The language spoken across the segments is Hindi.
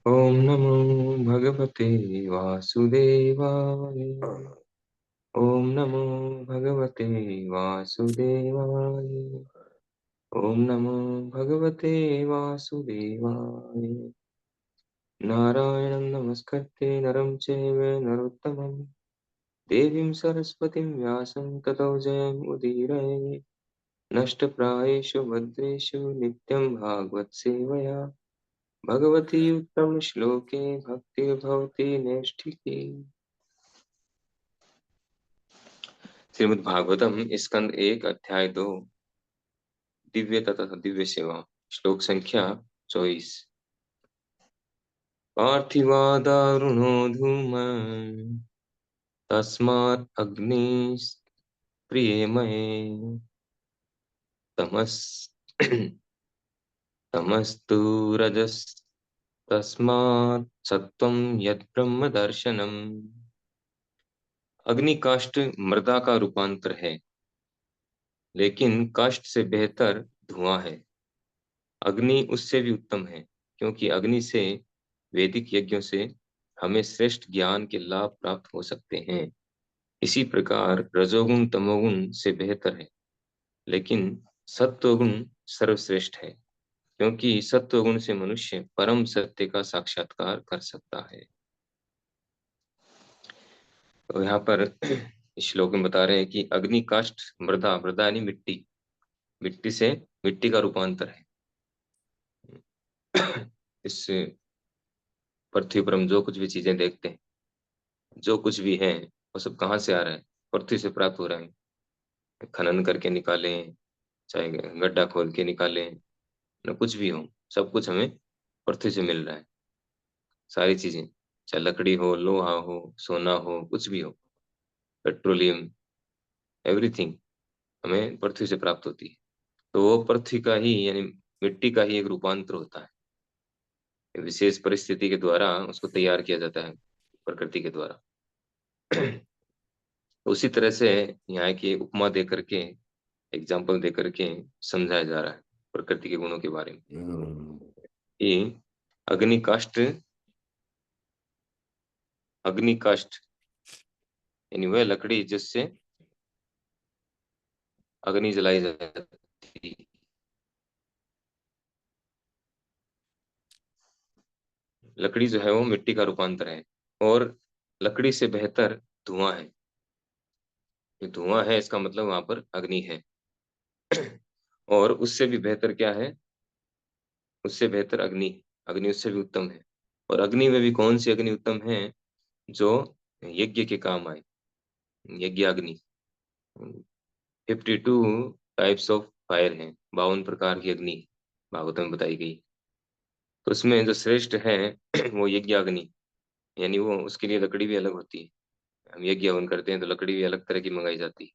ओम नमो भगवते वासुदेवाय। ओम नमो भगवते वासुदेवाय। ओम नमो भगवते वासुदेवाय। नारायणं नमस्कृत्य नरं चैव नरोत्तमं देवीं सरस्वतीं व्यासं ततो जयमुदीरये। नष्टप्रायेषु भद्रेषु नित्यं भागवत सेवया भगवती उत्तम श्लोके भक्तिर्भवति नैष्ठिकी। श्रीमद् भागवतम स्कंद 1 अध्याय 2 दिव्य तथा दिव्य सेवा श्लोक संख्या 24। पार्थिवादारुणो धूम तस्मात् अग्निस्प्रियमये तमस् तमस्तु रजस्तस्मात् सत्त्वं यद्ब्रह्म दर्शनम्। अग्नि काष्ठ मृदा का रूपांतर है, लेकिन काष्ठ से बेहतर धुआं है। अग्नि उससे भी उत्तम है, क्योंकि अग्नि से वैदिक यज्ञों से हमें श्रेष्ठ ज्ञान के लाभ प्राप्त हो सकते हैं। इसी प्रकार रजोगुण तमोगुण से बेहतर है, लेकिन सत्वगुण सर्वश्रेष्ठ है, क्योंकि सत्वगुण से मनुष्य परम सत्य का साक्षात्कार कर सकता है। तो यहाँ पर इस श्लोक में बता रहे हैं कि अग्नि काष्ठ मृदा, मृदा यानी मिट्टी, मिट्टी से मिट्टी का रूपांतर है। इस पृथ्वी पर हम जो कुछ भी चीजें देखते हैं, जो कुछ भी है, वो सब कहाँ से आ रहा है? पृथ्वी से प्राप्त हो रहा है। खनन करके निकालें, चाहे गड्ढा खोल के निकालें, न कुछ भी हो, सब कुछ हमें पृथ्वी से मिल रहा है। सारी चीजें, चाहे लकड़ी हो, लोहा हो, सोना हो, कुछ भी हो, पेट्रोलियम, एवरीथिंग हमें पृथ्वी से प्राप्त होती है। तो वो पृथ्वी का ही यानी मिट्टी का ही एक रूपांतर होता है। विशेष परिस्थिति के द्वारा उसको तैयार किया जाता है प्रकृति के द्वारा। उसी तरह से यहाँ की उपमा दे करके, एग्जाम्पल दे करके समझाया जा रहा है प्रकृति के गुणों के बारे में कि अग्नि काष्ठ, अग्नि काष्ठ यानी वह लकड़ी जिससे अग्नि जलाई जाती है। लकड़ी जो है वो मिट्टी का रूपांतर है, और लकड़ी से बेहतर धुआं है। ये धुआं है, इसका मतलब वहां पर अग्नि है। और उससे भी बेहतर क्या है? उससे बेहतर अग्नि, अग्नि उससे भी उत्तम है। और अग्नि में भी कौन सी अग्नि उत्तम है? जो यज्ञ के काम आए, यज्ञ अग्नि। 52 टाइप्स ऑफ फायर हैं, 52 प्रकार की अग्नि भागवत में बताई गई। तो उसमें जो श्रेष्ठ है वो यज्ञ अग्नि, यानी वो उसके लिए लकड़ी भी अलग होती है। हम यज्ञ हवन करते हैं तो लकड़ी भी अलग तरह की मंगाई जाती है।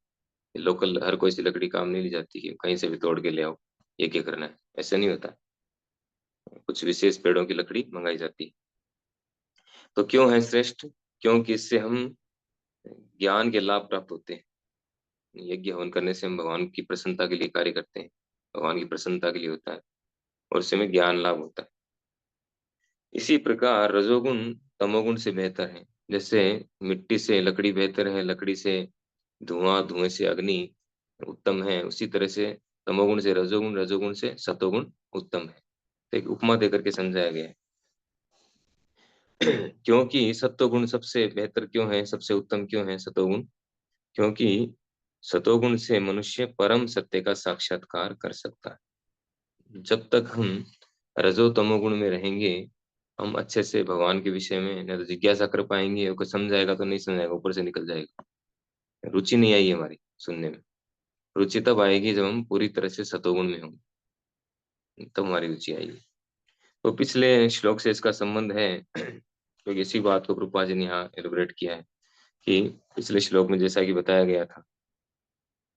लोकल हर कोई सी लकड़ी काम नहीं ली जाती कि कहीं से भी तोड़ के ले आओ यज्ञ करना है, ऐसा नहीं होता। कुछ विशेष पेड़ों की लकड़ी मंगाई जाती है। तो क्यों है श्रेष्ठ? क्योंकि इससे हम ज्ञान के लाभ प्राप्त होते हैं। यज्ञ हवन करने से हम भगवान की प्रसन्नता के लिए कार्य करते हैं, भगवान की प्रसन्नता के लिए होता है, और उससे हमें ज्ञान लाभ होता है। इसी प्रकार रजोगुण तमोगुण से बेहतर है। जैसे मिट्टी से लकड़ी बेहतर है, लकड़ी से धुआं, धुएं से अग्नि उत्तम है, उसी तरह से तमोगुण से रजोगुण, रजोगुण से सतोगुण उत्तम है। तो एक उपमा देकर के समझाया गया है। क्योंकि सत्वगुण सबसे बेहतर क्यों है, सबसे उत्तम क्यों है सतोगुण? क्योंकि सतोगुण से मनुष्य परम सत्य का साक्षात्कार कर सकता है। जब तक हम रजो तमोगुण में रहेंगे, हम अच्छे से भगवान के विषय में न तो जिज्ञासा कर पाएंगे, और कोई समझाएगा तो नहीं समझाएगा, ऊपर से निकल जाएगा। रुचि नहीं आई हमारी सुनने में। रुचि तब आएगी जब हम पूरी तरह से सतोगुण में होंगे, तब हमारी रुचि आएगी। तो पिछले श्लोक से इसका संबंध है, क्योंकि इसी बात को कृपा जी ने यहाँ एलिब्रेट किया है कि पिछले श्लोक में जैसा कि बताया गया था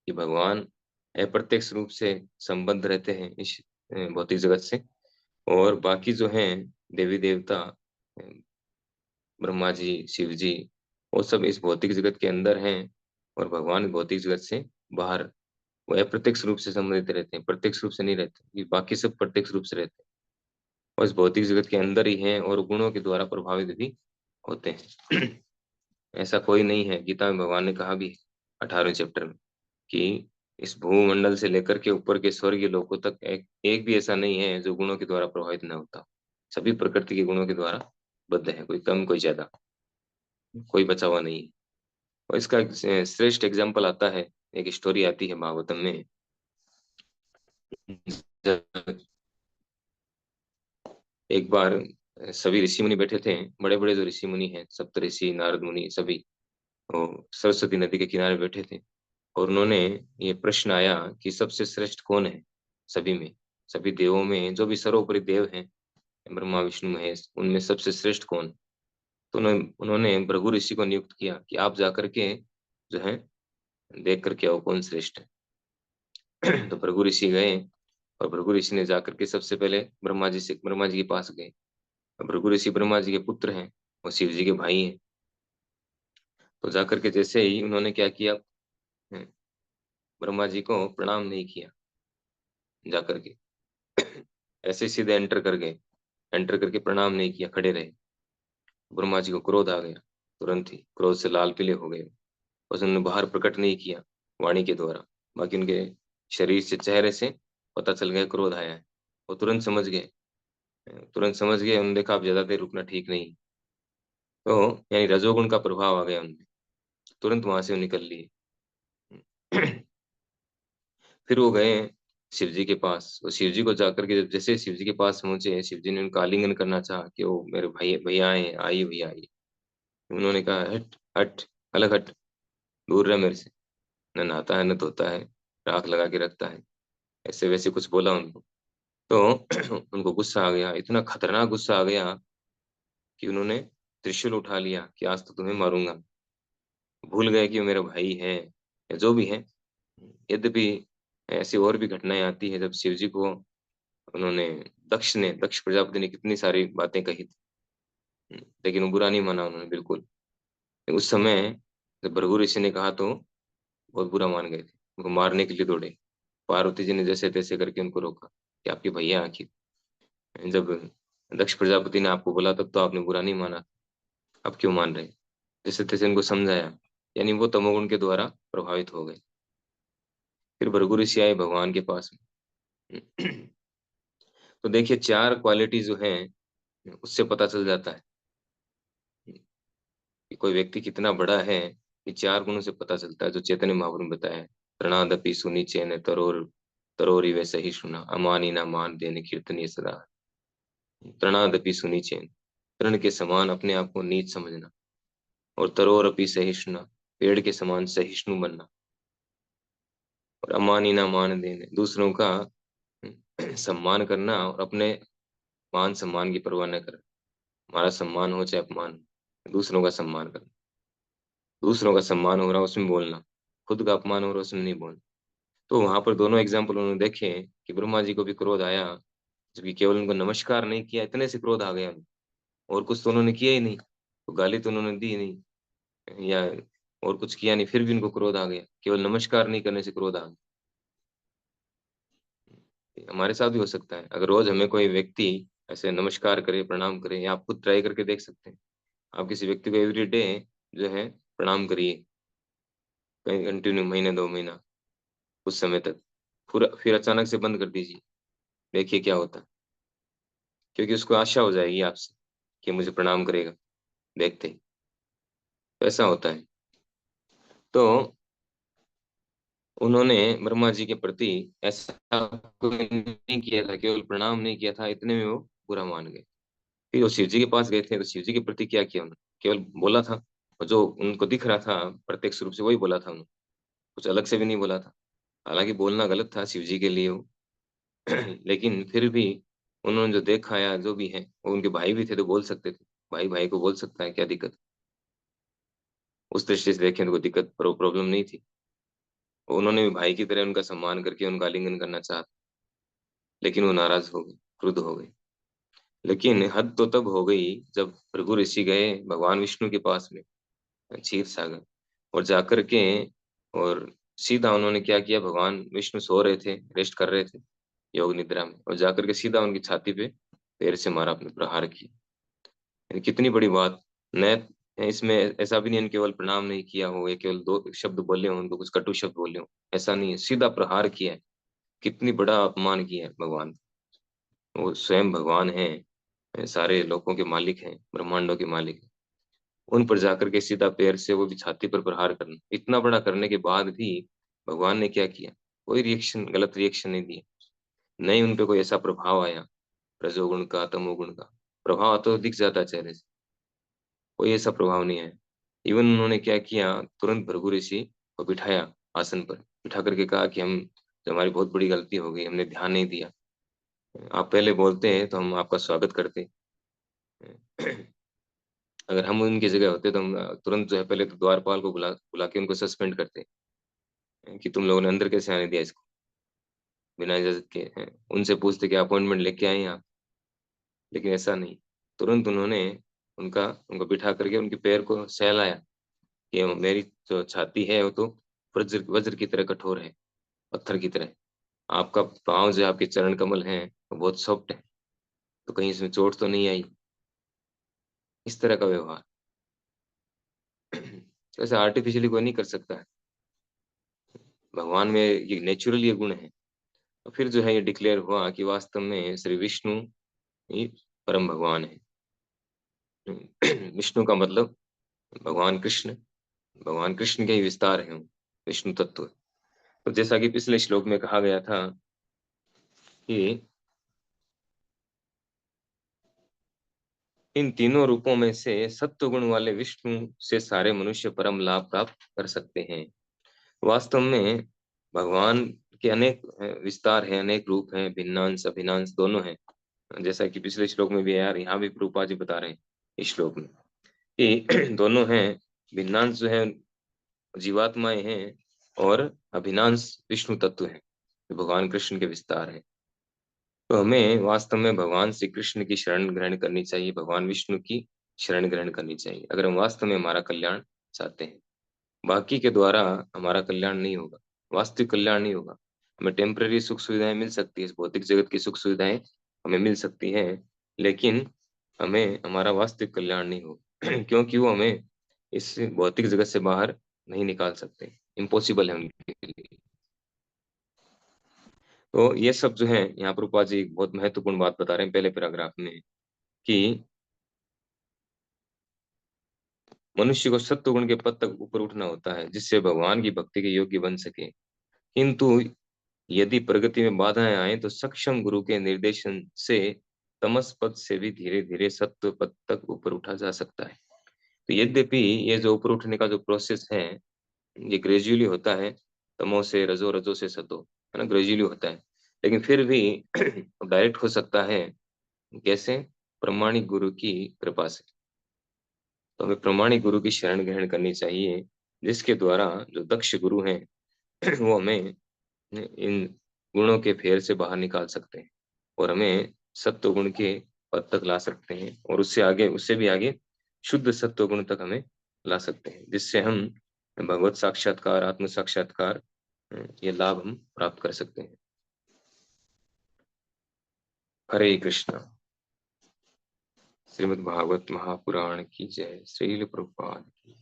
कि भगवान अप्रत्यक्ष रूप से संबद्ध रहते हैं इस भौतिक जगत से, और बाकी जो हैं देवी देवता, अ, ब्रह्मा जी, शिव जी, वो सब इस भौतिक जगत के अंदर हैं, और भगवान भौतिक जगत से बाहर। वो अप्रत्यक्ष रूप से संबंधित रहते हैं, प्रत्यक्ष रूप से नहीं रहते। ये बाकी सब प्रत्यक्ष रूप से रहते हैं। और इस भौतिक जगत के अंदर ही हैं और गुणों के द्वारा प्रभावित भी होते हैं। ऐसा कोई नहीं है, गीता में भगवान ने कहा भी है 18वें चैप्टर में कि इस भूमंडल से लेकर के ऊपर के स्वर्गीय लोकों तक एक भी ऐसा नहीं है जो गुणों के द्वारा प्रभावित न होता। सभी प्रकृति के गुणों के द्वारा बद्ध है, कोई कम कोई ज्यादा, कोई बचा हुआ नहीं है। और इसका एक श्रेष्ठ एग्जाम्पल आता है, एक स्टोरी आती है भागवतम में। जब एक बार सभी ऋषि मुनि बैठे थे, बड़े बड़े जो ऋषि मुनि हैं, सप्त ऋषि, नारद मुनि, सभी वो सरस्वती नदी के किनारे बैठे थे। और उन्होंने ये प्रश्न आया कि सबसे श्रेष्ठ कौन है सभी में, सभी देवों में जो भी सर्वोपरि देव हैं, ब्रह्मा विष्णु महेश, उनमें सबसे श्रेष्ठ कौन। तो उन्होंने भृगु ऋषि को नियुक्त किया कि आप जाकर के जो है देख करके आओ कौन श्रेष्ठ है। तो भृगु ऋषि गए, और भृगु ऋषि ने जाकर के सबसे पहले ब्रह्मा जी के पास गए। भृगु ऋषि ब्रह्मा जी के पुत्र हैं और शिव जी के भाई हैं। तो जाकर के जैसे ही उन्होंने क्या किया, ब्रह्मा जी को प्रणाम नहीं किया, जाकर के ऐसे सीधे एंटर कर गए, एंटर करके प्रणाम नहीं किया, खड़े रहे। ब्रह्मा जी को क्रोध आ गया, तुरंत ही क्रोध से लाल पीले हो गए। बस उन्होंने बाहर प्रकट नहीं किया वाणी के द्वारा, बाकी उनके शरीर से, चेहरे से पता चल गया क्रोध आया है। वो तुरंत समझ गए, तुरंत समझ गए, उन्होंने देखा अब ज्यादा देर रुकना ठीक नहीं। तो यानी रजोगुण का प्रभाव आ गया उनमें, तुरंत वहां से वो निकल लिए। फिर वो गए शिव जी के पास, और शिव जी को जाकर के जब जैसे शिव जी के पास पहुंचे, शिव जी ने उनका आलिंगन करना चाहा कि वो मेरे भाई भैया आए, आइए भैया आइए। उन्होंने कहा हट हट, अलग हट, दूर रह मेरे से, न नहाता है न धोता है, राख लगा के रखता है, ऐसे वैसे कुछ बोला उनको। तो उनको गुस्सा आ गया, इतना खतरनाक गुस्सा आ गया कि उन्होंने त्रिशूल उठा लिया कि आज तो तुम्हें मारूंगा। भूल गए कि वो मेरा भाई है या जो भी है। यद्यपि ऐसी और भी घटनाएं आती है जब शिव जी को उन्होंने, दक्ष प्रजापति ने कितनी सारी बातें कही थी, लेकिन वो बुरा नहीं माना उन्होंने बिल्कुल। उस समय जब भृगु ऋषि ने कहा तो बहुत बुरा मान गए थे, उनको मारने के लिए दौड़े। पार्वती जी ने जैसे तैसे करके उनको रोका कि आपके भैया आखिर, जब दक्ष प्रजापति ने आपको बोला तब तो आपने बुरा नहीं माना, अब क्यों मान रहे। जैसे तैसे उनको समझाया, यानी वो तमोगुण के द्वारा प्रभावित हो गए। फिर भृगु ऋषि आए भगवान के पास में। तो देखिए चार क्वालिटी जो है उससे पता चल जाता है कि कोई व्यक्ति कितना बड़ा है। ये चार गुणों से पता चलता है जो चैतन्य महाप्रभु ने बताया है। प्रणादपि सुनी चैन तरोर, तरोरी वैसे ही सुना, अमानी ना मान देने कीर्तनीय सदा। प्रणादपि सुनी चैन, तृण के समान अपने आप को नीच समझना, और तरोर अपि सहिष्णुना, पेड़ के समान सहिष्णु बनना, और अमानी ना मान देने, दूसरों का सम्मान करना और अपने मान सम्मान की परवाह न करना। हमारा सम्मान हो चाहे अपमान हो, दूसरों का सम्मान करना, दूसरों का सम्मान हो रहा है उसमें बोलना, खुद का अपमान हो रहा है उसमें नहीं बोलना। तो वहां पर दोनों एग्जाम्पल उन्होंने देखे कि ब्रह्मा जी को भी क्रोध आया, जबकि केवल उनको नमस्कार नहीं किया इतने से क्रोध आ गया उनको। और कुछ तो उन्होंने किया ही नहीं, तो गाली तो उन्होंने दी नहीं, या और कुछ किया नहीं, फिर भी उनको क्रोध आ गया, केवल नमस्कार नहीं करने से क्रोध आ गया। हमारे साथ भी हो सकता है, अगर रोज हमें कोई व्यक्ति ऐसे नमस्कार करे, प्रणाम करे, या आप खुद ट्राई करके देख सकते हैं। आप किसी व्यक्ति को एवरी डे जो है प्रणाम करिए, कहीं कंटिन्यू, महीने 2 महीना, कुछ समय तक, पूरा फिर अचानक से बंद कर दीजिए, देखिए क्या होता है। क्योंकि उसको आशा हो जाएगी आपसे कि मुझे प्रणाम करेगा देखते ही, तो ऐसा होता है। तो उन्होंने ब्रह्मा जी के प्रति ऐसा कोई नहीं किया था, केवल प्रणाम नहीं किया था, इतने में वो बुरा मान गए। फिर वो शिव जी के पास गए थे, तो शिव जी के प्रति क्या किया उन्होंने, केवल बोला था, और जो उनको दिख रहा था प्रत्यक्ष रूप से वही बोला था उन्होंने, कुछ अलग से भी नहीं बोला था। हालांकि बोलना गलत था शिव जी के लिए वो, लेकिन फिर भी उन्होंने जो देखा या जो भी है, वो उनके भाई भी थे तो बोल सकते थे, भाई भाई को बोल सकता है, क्या दिक्कत। उस दृष्टि से देखें तो कोई दिक्कत, प्रॉब्लम नहीं थी। उन्होंने भी भाई की तरह उनका सम्मान करके उनका आलिंगन करना चाहा, लेकिन वो नाराज हो गए, क्रुद्ध हो गए। लेकिन हद तो तब हो गई जब भृगु ऋषि गए भगवान विष्णु के पास में, क्षीर सागर, और जाकर के, और सीधा उन्होंने क्या किया, भगवान विष्णु सो रहे थे, रेस्ट कर रहे थे योग निद्रा में, और जाकर के सीधा उनकी छाती पे पैर से मारा, अपने प्रहार किया। यानी कितनी बड़ी बात। न इसमें ऐसा भी नहीं है केवल प्रणाम नहीं किया हो या केवल दो शब्द बोले हो, उनको कुछ कटु शब्द बोले हो, ऐसा नहीं है, सीधा प्रहार किया है। कितनी बड़ा अपमान किया है भगवान। वो स्वयं भगवान है, सारे लोकों के मालिक हैं, ब्रह्मांडों के मालिक हैं। उन पर जाकर के सीधा पैर से, वो भी छाती पर प्रहार करना, इतना बड़ा करने के बाद भी भगवान ने क्या किया? कोई रिएक्शन, गलत रिएक्शन नहीं दिया। नहीं उन पे कोई ऐसा प्रभाव आया, रजोगुण का, तमोगुण का प्रभाव तो दिख जाता चेहरे से, कोई ऐसा प्रभाव नहीं है। इवन उन्होंने क्या किया, तुरंत भृगु ऋषि को बिठाया आसन पर, बिठा करके कहा कि हम, जो हमारी बहुत बड़ी गलती हो गई, हमने ध्यान नहीं दिया, आप पहले बोलते हैं तो हम आपका स्वागत करते। अगर हम उनकी जगह होते तो हम तुरंत जो है पहले तो द्वारपाल को बुला बुला के उनको सस्पेंड करते कि तुम लोगों ने अंदर कैसे आने दिया इसको बिना इजाजत के, हैं। उनसे पूछते कि अपॉइंटमेंट लेके आए हैं आप। लेकिन ऐसा नहीं, तुरंत उन्होंने उनका उनको बिठा करके उनके पैर को सहलाया कि मेरी जो छाती है वो तो वज्र वज्र की तरह कठोर है, पत्थर की तरह। आपका पाँव जो आपके चरण कमल हैं वो बहुत सॉफ्ट है, तो कहीं इसमें चोट तो नहीं आई। इस तरह का व्यवहार तो ऐसा आर्टिफिशियली कोई नहीं कर सकता है। भगवान में ये नेचुरल ये गुण है। तो फिर जो है ये डिक्लेयर हुआ कि वास्तव में श्री विष्णु ही परम भगवान है। विष्णु का मतलब भगवान कृष्ण, भगवान कृष्ण के ही विस्तार है वो, विष्णु तत्व। तो जैसा कि पिछले श्लोक में कहा गया था कि इन तीनों रूपों में से सत्व गुण वाले विष्णु से सारे मनुष्य परम लाभ प्राप्त कर सकते हैं। वास्तव में भगवान के अनेक विस्तार है, अनेक रूप हैं, भिन्नांश अभिन्नांश दोनों हैं। जैसा कि पिछले श्लोक में भी है यार, यहाँ भी प्रभुपाद जी बता रहे हैं इस श्लोक में कि दोनों हैं। भिन्नांश जो है जीवात्माएं हैं, और अभिन्नांश विष्णु तत्व है, जो भगवान कृष्ण के विस्तार है। तो हमें वास्तव में भगवान श्री कृष्ण की शरण ग्रहण करनी चाहिए, भगवान विष्णु की शरण ग्रहण करनी चाहिए, अगर हम वास्तव में हमारा कल्याण चाहते हैं। बाकी के द्वारा हमारा कल्याण नहीं होगा, वास्तविक कल्याण नहीं होगा। हमें टेम्पररी सुख सुविधाएं मिल सकती है, इस भौतिक जगत की सुख सुविधाएं हमें मिल सकती हैं, लेकिन हमें हमारा वास्तविक कल्याण नहीं होगा क्योंकि वो हमें इस भौतिक जगत से बाहर नहीं निकाल सकते, इम्पॉसिबल है उनके लिए। तो ये सब जो है यहाँ पर रूपा जी एक बहुत महत्वपूर्ण बात बता रहे हैं पहले पैराग्राफ में, कि मनुष्य को सत्व गुण के पद तक ऊपर उठना होता है, जिससे भगवान की भक्ति के योग्य बन सके। किंतु यदि प्रगति में बाधाएं आए तो सक्षम गुरु के निर्देशन से तमस पद से भी धीरे धीरे सत्व पद तक ऊपर उठा जा सकता है। तो यद्यपि ये जो ऊपर उठने का जो प्रोसेस है, ये ग्रेजुअली होता है, तमो से रजो, रजो से सतो, है ना, ग्रेजुअली होता है। लेकिन फिर भी डायरेक्ट हो सकता है, कैसे? प्रमाणिक गुरु की कृपा से। तो हमें प्रमाणिक गुरु की शरण ग्रहण करनी चाहिए, जिसके द्वारा जो दक्ष गुरु हैं वो हमें इन गुणों के फेर से बाहर निकाल सकते हैं, और हमें सत्व गुण के पद तक ला सकते हैं, और उससे आगे, उससे भी आगे शुद्ध सत्व गुण तक हमें ला सकते हैं, जिससे हम भगवत साक्षात्कार, आत्म साक्षात्कार, ये लाभ हम प्राप्त कर सकते हैं। हरे कृष्णा। श्रीमद् भागवत महापुराण की जय। श्रील प्रभुपाद की।